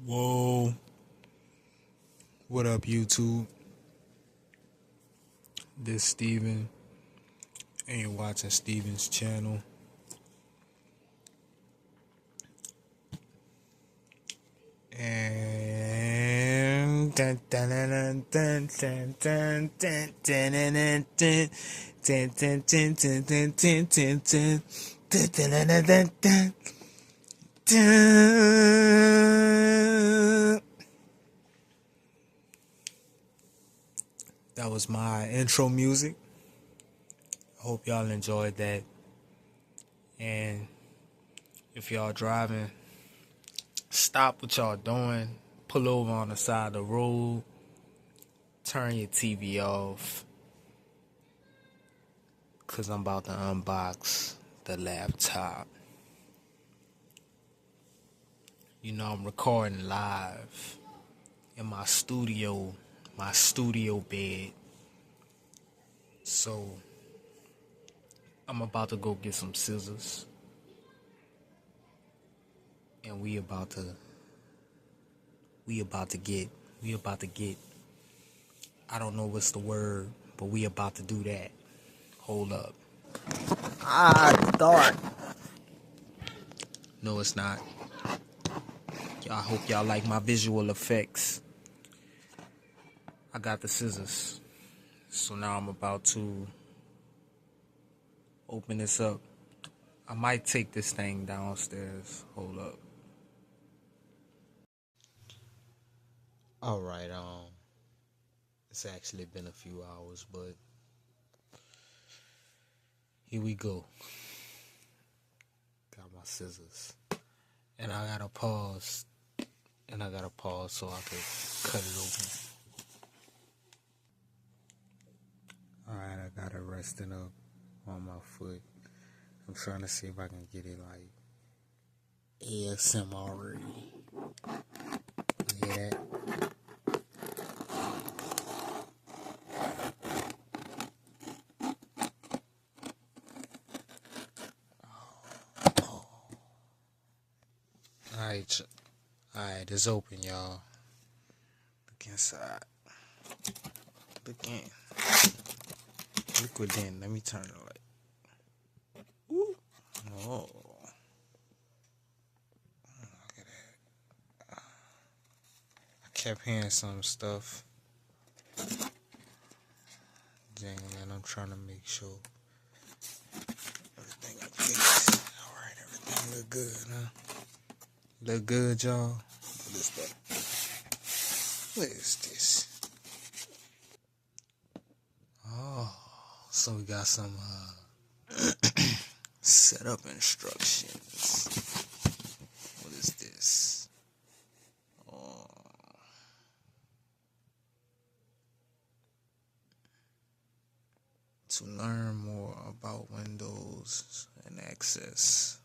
Whoa. What up, YouTube? This Steven. And you're watching Steven's channel. And that was my intro music. I hope y'all enjoyed that. And if y'all driving, stop what y'all doing. Pull over on the side of the road. Turn your TV off. Cause I'm about to unbox the laptop. You know, I'm recording live in my studio bed. So I'm about to go get some scissors. And we about to get, I don't know what's the word, but we about to do that. Hold up. Dark. No, it's not. I hope y'all like my visual effects. I got the scissors. So now I'm about to open this up. I might take this thing downstairs. Hold up. Alright, it's actually been a few hours, but here we go. Got my scissors. And I gotta pause. So I can cut it open. Alright, I got it resting up on my foot. I'm trying to see if I can get it like ASMR. You hear that? Alright, it's open, y'all. Look inside. Look in. Look within. Let me turn the light. Ooh. Oh. Look at that. I kept hearing some stuff jangling. I'm trying to make sure everything is fixed. Alright, everything look good, huh? Look good, y'all. What is that? What is this? Oh, so we got some setup instructions. What is this? Oh. To learn more about Windows and access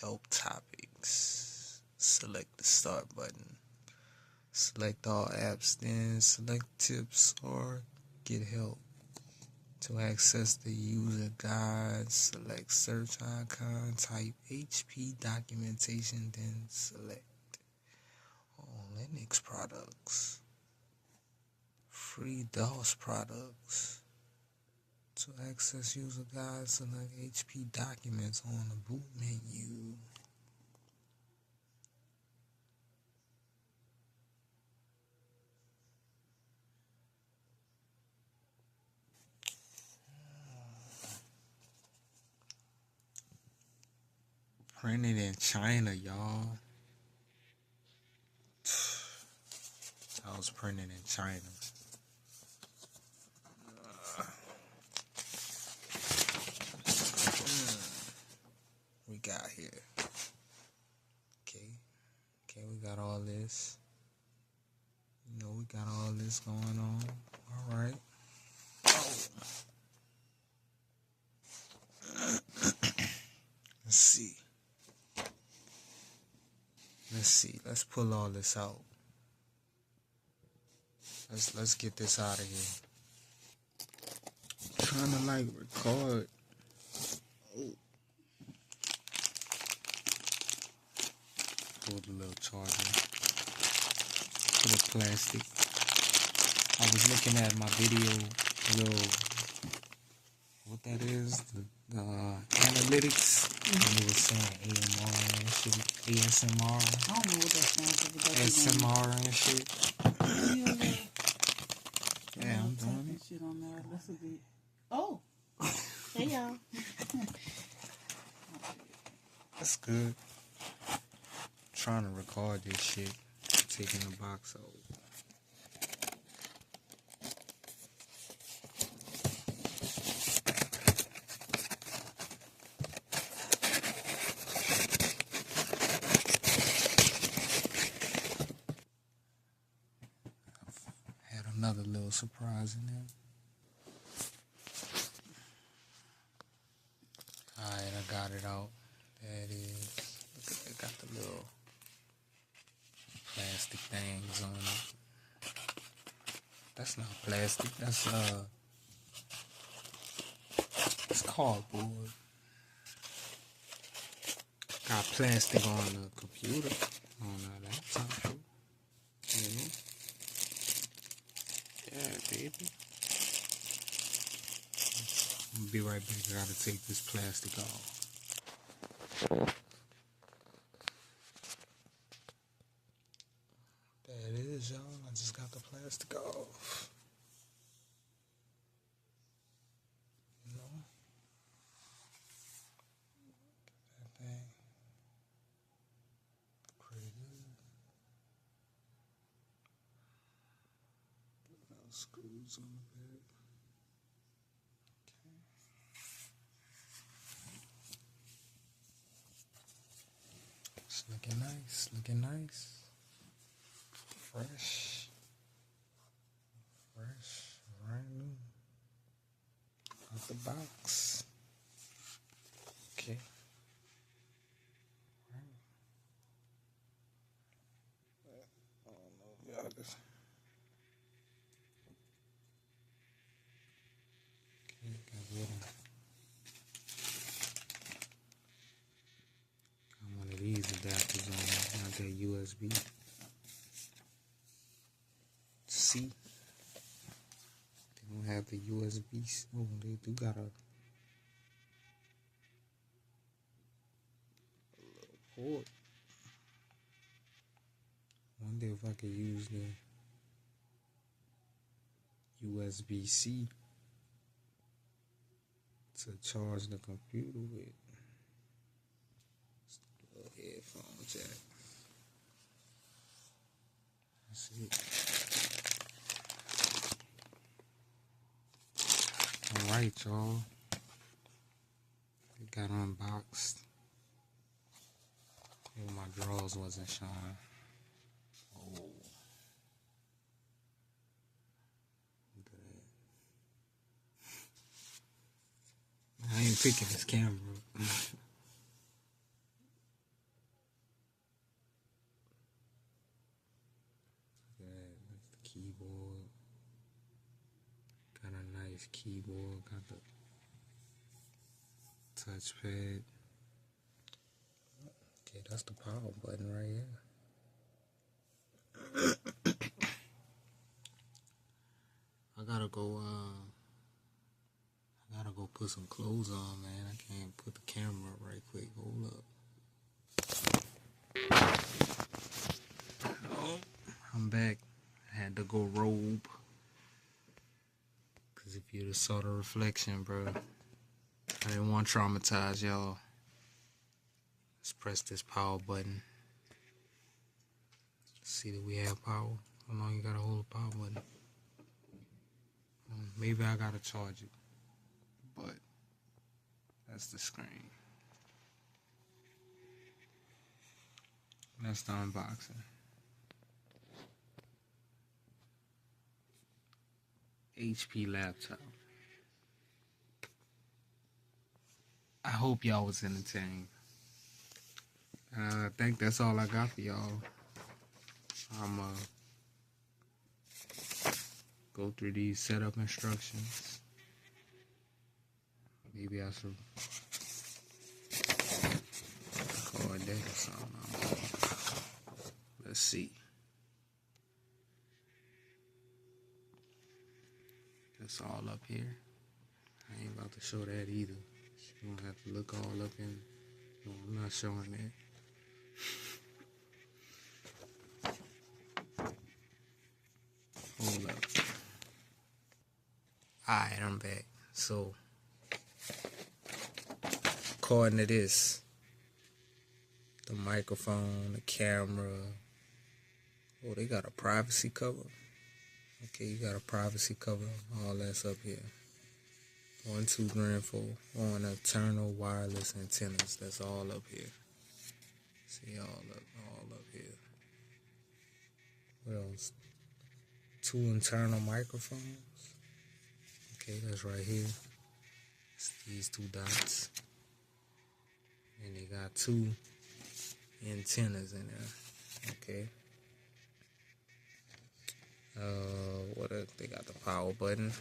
help topics, select the start button. Select all apps, then select tips or get help. To access the user guide, select search icon, type HP documentation, then select all Linux products. Free DOS products. To access user guide, select HP documents on the boot menu. Printed in China, y'all. I was printed in China. We got here. Okay, we got all this. You know, we got all this going on. All right. Let's see. Let's pull all this out. Let's get this out of here. I'm trying to like record. pulled a little charger. Put a plastic. I was looking at my video, little, what that is, the analytics, and it was saying AMR and shit, ASMR. I don't know what that stands for. SMR and shit. Yeah, I'm doing it. Shit on there. That's a bit. Oh, hey y'all. That's good. Trying to record this shit. Taking the box out. Had another little surprise in there. Alright, I got it out. There it is. Look at it, got the little plastic things on it. That's not plastic, that's it's cardboard. Got plastic on the computer, on the laptop too. Yeah. Yeah, baby. I'll be right back. I gotta take this plastic off. There it is, y'all. I just got the plastic off. You know? That thing. Pretty good. Little screws on the back. It's looking nice, looking nice. Fresh. Fresh, brand new. Out the box. Okay. Right. I don't know if y'all just... Okay, got rid of... One of these adapters on it, not that USB C. They don't have the USB C. Oh, they do got a little port. Wonder if I could use the USB C to charge the computer with. Headphone jack. That's it. Alright, y'all. It got unboxed. Maybe my drawers wasn't showing. Oh. Look at that. I ain't picking this camera. Keyboard, got a nice keyboard, got the touchpad. Okay, that's the power button right here. I gotta go put some clothes on, man. I can't put the camera up right quick. Hold up. Oh, I'm back. I had to go robe. Cause if you'd have saw the reflection, bro, I didn't want to traumatize y'all. Let's press this power button. See that we have power. How long you gotta hold the power button? Maybe I gotta charge it. But that's the screen. That's the unboxing. HP laptop. I hope y'all was entertained. I think that's all I got for y'all. I'ma go through these setup instructions. Maybe I should record that or something. Let's see. That's all up here. I ain't about to show that either. You don't have to look all up in. No, I'm not showing that. Hold up. Alright, I'm back. So, according to this, the microphone, the camera. Oh, they got a privacy cover. Okay, you got a privacy cover. All that's up here. 1, 2, 3, and 4. On internal wireless antennas. That's all up here. See, all up here. What else? 2 internal microphones. Okay, that's right here. It's these 2 dots. And they got 2 antennas in there. Okay. What else? They got the power button.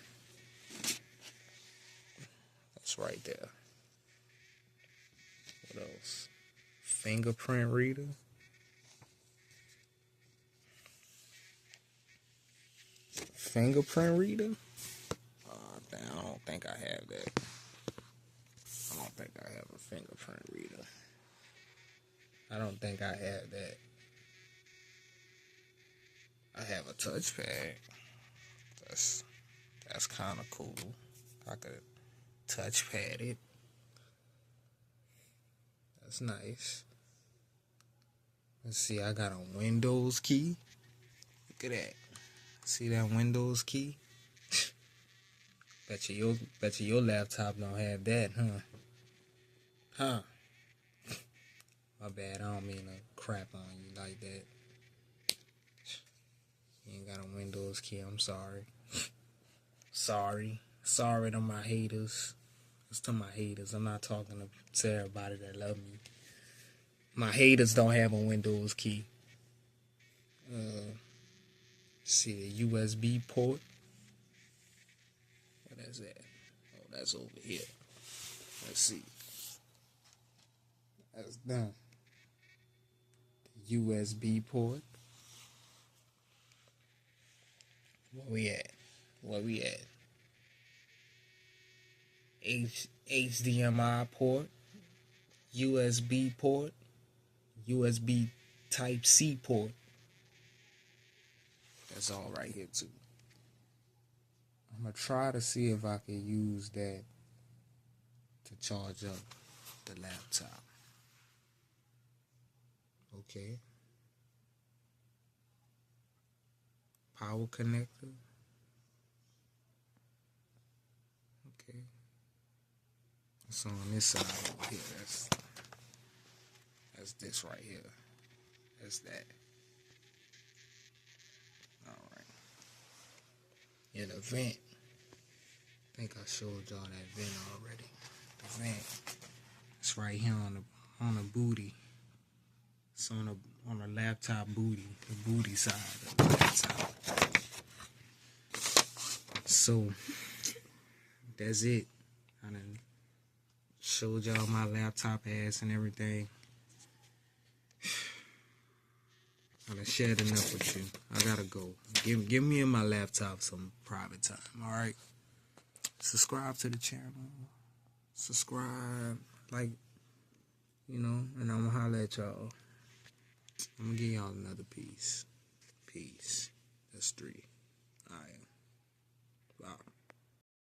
That's right there. What else? Fingerprint reader. Fingerprint reader? Damn, I don't think I have that. I don't think I have a fingerprint reader. I don't think I have that. I have a touchpad. That's kind of cool. I could touchpad it. That's nice. Let's see, I got a Windows key. Look at that. See that Windows key? Bet you your laptop don't have that, huh? My bad, I don't mean to crap on you like that. You ain't got a Windows key, I'm sorry. Sorry to my haters. It's to my haters. I'm not talking to everybody that love me. My haters don't have a Windows key. See a USB port. What is that? Oh, that's over here. Let's see. That's done. The USB port. Where we at? HDMI port. USB port. USB Type-C port. That's all right here too. I'm going to try to see if I can use that to charge up the laptop. Okay. Power connector. Okay. That's on this side over here. That's this right here. That's that. Alright. And the vent. I think I showed y'all that vent already. The vent. It's right here on the booty. It's on the laptop booty. The booty side of the laptop. So that's it. I done showed y'all my laptop ass and everything. I done shared enough with you. I gotta go. Give me and my laptop some private time, alright? Subscribe to the channel. Subscribe, like, and I'm gonna holler at y'all. I'm gonna give y'all another piece. Peace. That's 3. Alright. Bye.